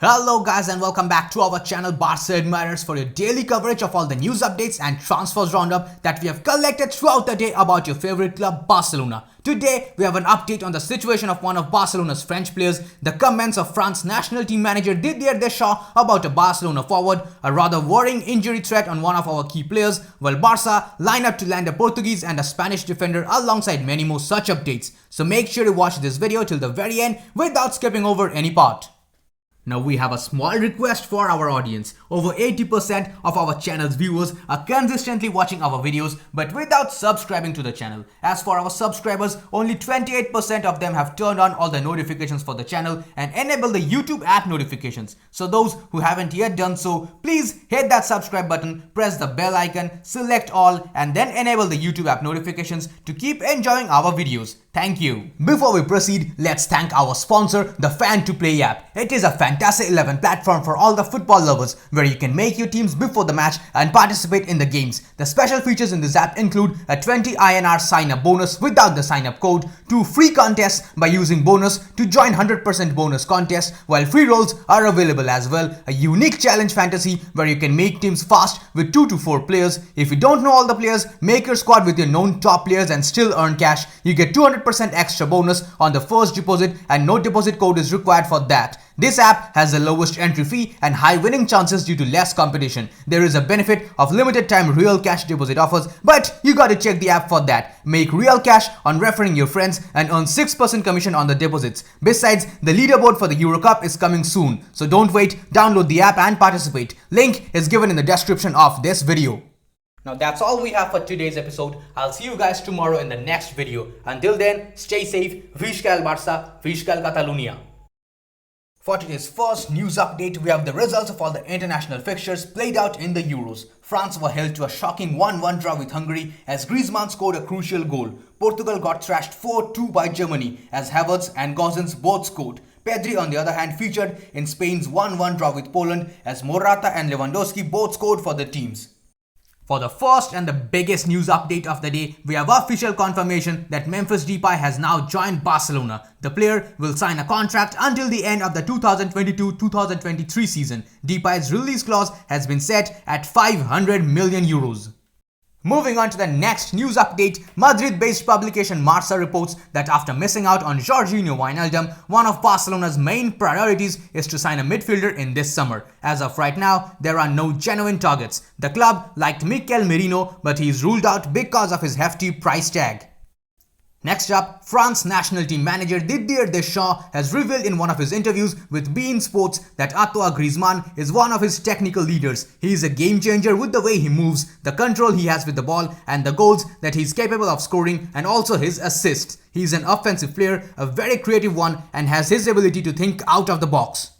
Hello guys and welcome back to our channel Barca Admirers for your daily coverage of all the news updates and transfers roundup that we have collected throughout the day about your favorite club Barcelona. Today we have an update on the situation of one of Barcelona's French players, the comments of France national team manager Didier Deschamps about a Barcelona forward, a rather worrying injury threat on one of our key players, while Barca line up to land a Portuguese and a Spanish defender alongside many more such updates. So make sure to watch this video till the very end without skipping over any part. Now we have a small request for our audience. Over 80% of our channel's viewers are consistently watching our videos but without subscribing to the channel. As for our subscribers, only 28% of them have turned on all the notifications for the channel and enabled the YouTube app notifications. So those who haven't yet done so, please hit that subscribe button, press the bell icon, select all and then enable the YouTube app notifications to keep enjoying our videos. Thank you. Before we proceed, let's thank our sponsor, the Fan2Play app. It is a fantastic 11 platform for all the football lovers where you can make your teams before the match and participate in the games. The special features in this app include a 20 INR sign-up bonus without the sign-up code, 2 free contests by using bonus to join 100% bonus contest, while free rolls are available as well, a unique challenge fantasy where you can make teams fast with 2 to 4 players. If you don't know all the players, make your squad with your known top players and still earn cash. You get 200% extra bonus on the first deposit and no deposit code is required for that. This app has the lowest entry fee and high winning chances due to less competition. There is a benefit of limited time real cash deposit offers, but you gotta check the app for that. Make real cash on referring your friends and earn 6% commission on the deposits. Besides, the leaderboard for the Euro Cup is coming soon, so don't wait, download the app and participate. Link is given in the description of this video. Now that's all we have for today's episode. I'll see you guys tomorrow in the next video. Until then, stay safe. VISÇA Barça, VISÇA Catalunya. For today's first news update, we have the results of all the international fixtures played out in the Euros. France were held to a shocking 1-1 draw with Hungary as Griezmann scored a crucial goal. Portugal got thrashed 4-2 by Germany as Havertz and Gosens both scored. PEDRI on the other hand featured in Spain's 1-1 draw with Poland as Morata and Lewandowski both scored for the teams. For the first and the biggest news update of the day, we have official confirmation that Memphis Depay has now joined Barcelona. The player will sign a contract until the end of the 2022-2023 season. Depay's release clause has been set at 500 million euros. Moving on to the next news update, Madrid-based publication Marca reports that after missing out on Jorginho Wijnaldum, one of Barcelona's main priorities is to sign a midfielder in this summer. As of right now, there are no genuine targets. The club liked Mikel Merino, but he is ruled out because of his hefty price tag. Next up, France national team manager Didier Deschamps has revealed in one of his interviews with beIN Sports that Antoine Griezmann is one of his technical leaders. He is a game changer with the way he moves, the control he has with the ball and the goals that he is capable of scoring and also his assists. He is an offensive player, a very creative one and has his ability to think out of the box.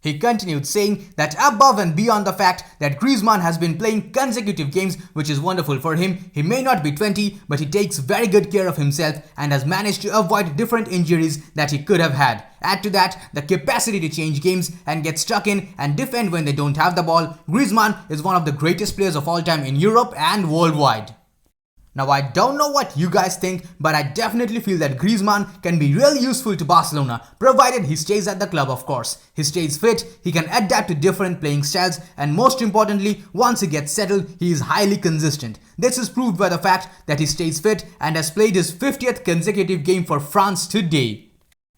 He continued saying that above and beyond the fact that Griezmann has been playing consecutive games, which is wonderful for him, he may not be 20 but he takes very good care of himself and has managed to avoid different injuries that he could have had. Add to that the capacity to change games and get stuck in and defend when they don't have the ball. Griezmann is one of the greatest players of all time in Europe and worldwide. Now I don't know what you guys think, but I definitely feel that Griezmann can be really useful to Barcelona, provided he stays at the club of course. He stays fit, he can adapt to different playing styles and most importantly, once he gets settled, he is highly consistent. This is proved by the fact that he stays fit and has played his 50th consecutive game for France today.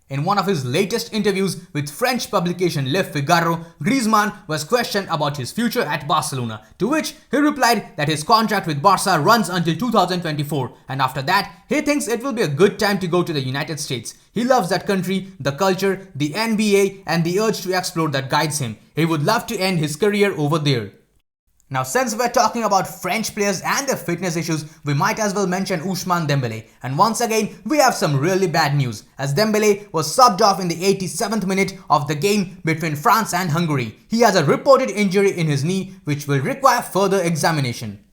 In one of his latest interviews with French publication Le Figaro, Griezmann was questioned about his future at Barcelona, to which he replied that his contract with Barca runs until 2024 and after that, he thinks it will be a good time to go to the United States. He loves that country, the culture, the NBA and the urge to explore that guides him. He would love to end his career over there. Now since we're talking about French players and their fitness issues, we might as well mention Ousmane Dembele. And once again, we have some really bad news as Dembele was subbed off in the 87th minute of the game between France and Hungary. He has a reported injury in his knee which will require further examination.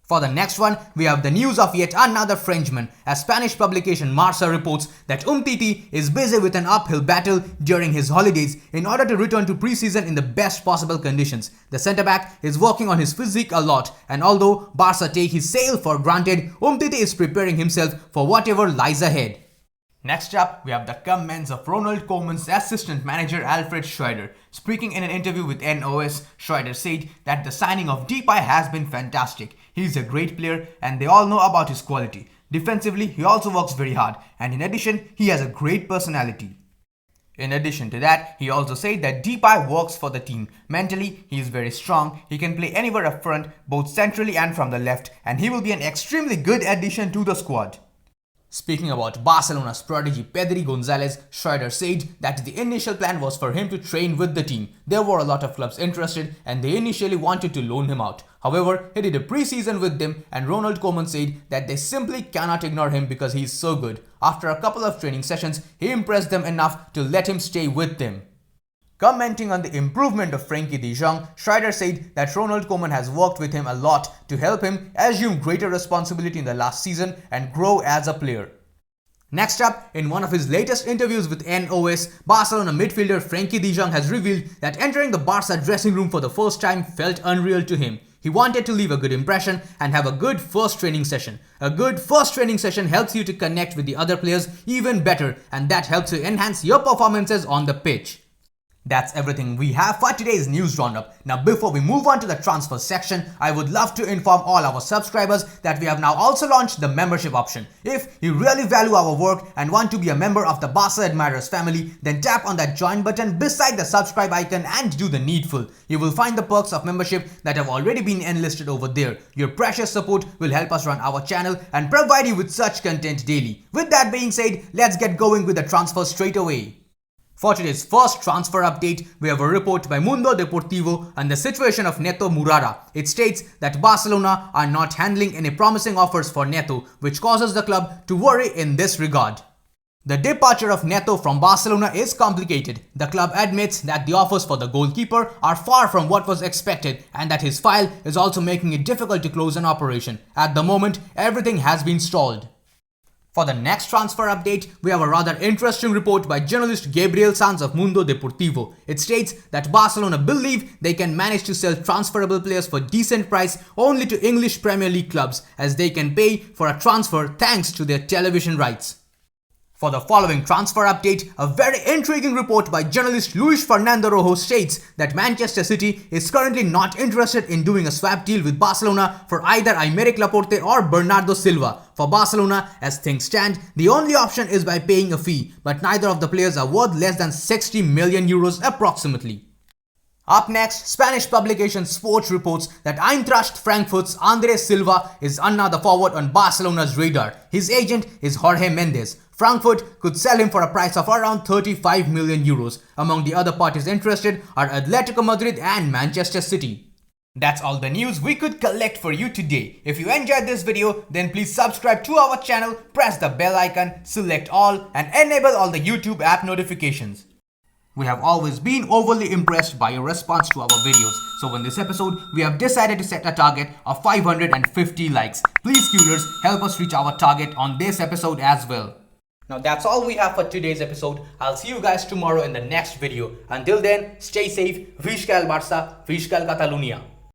For the next one, we have the news of yet another Frenchman, as Spanish publication Marca reports that UMTITI is busy with an uphill battle during his holidays in order to return to pre-season in the best possible conditions. The centre-back is working on his physique a lot, and although Barca take his sale for granted, UMTITI is preparing himself for whatever lies ahead. Next up, we have the comments of Ronald Koeman's assistant manager Alfred Schreuder. Speaking in an interview with NOS, Schreuder said that the signing of Depay has been fantastic. He's a great player and they all know about his quality. Defensively, he also works very hard, and in addition, he has a great personality. In addition to that, he also said that Depay works for the team. Mentally, he is very strong, he can play anywhere up front, both centrally and from the left, and he will be an extremely good addition to the squad. Speaking about Barcelona's prodigy Pedri Gonzalez, Schreuder said that the initial plan was for him to train with the team. There were a lot of clubs interested and they initially wanted to loan him out. However, he did a pre-season with them and Ronald Koeman said that they simply cannot ignore him because he is so good. After a couple of training sessions, he impressed them enough to let him stay with them. Commenting on the improvement of Frenkie de Jong, Schreuder said that Ronald Koeman has worked with him a lot to help him assume greater responsibility in the last season and grow as a player. Next up, in one of his latest interviews with NOS, Barcelona midfielder Frenkie de Jong has revealed that entering the Barca dressing room for the first time felt unreal to him. He wanted to leave a good impression and have a good first training session. A good first training session helps you to connect with the other players even better, and that helps you enhance your performances on the pitch. That's everything we have for today's news roundup. Now before we move on to the transfer section, I would love to inform all our subscribers that we have now also launched the membership option. If you really value our work and want to be a member of the Barca Admirers family, then tap on that join button beside the subscribe icon and do the needful. You will find the perks of membership that have already been enlisted over there. Your precious support will help us run our channel and provide you with such content daily. With that being said, let's get going with the transfer straight away. For today's first transfer update, we have a report by Mundo Deportivo on the situation of Neto Murara. It states that Barcelona are not handling any promising offers for Neto, which causes the club to worry in this regard. The departure of Neto from Barcelona is complicated. The club admits that the offers for the goalkeeper are far from what was expected and that his file is also making it difficult to close an operation. At the moment, everything has been stalled. For the next transfer update, we have a rather interesting report by journalist Gabriel Sanz of Mundo Deportivo. It states that Barcelona believe they can manage to sell transferable players for decent price only to English Premier League clubs, as they can pay for a transfer thanks to their television rights. For the following transfer update, a very intriguing report by journalist Luis Fernando Rojo states that Manchester City is currently not interested in doing a swap deal with Barcelona for either Aymeric Laporte or Bernardo Silva. For Barcelona, as things stand, the only option is by paying a fee, but neither of the players are worth less than 60 million euros approximately. Up next, Spanish publication Sports reports that Eintracht Frankfurt's Andrés Silva is another forward on Barcelona's radar. His agent is Jorge Mendes. Frankfurt could sell him for a price of around 35 million euros. Among the other parties interested are Atletico Madrid and Manchester City. That's all the news we could collect for you today. If you enjoyed this video, then please subscribe to our channel, press the bell icon, select all, and enable all the YouTube app notifications. We have always been overly impressed by your response to our videos, so in this episode, we have decided to set a target of 550 likes. Please Qlers, help us reach our target on this episode as well. Now that's all we have for today's episode. I'll see you guys tomorrow in the next video. Until then, stay safe. VISÇA el Barça, VISÇA el Catalunya.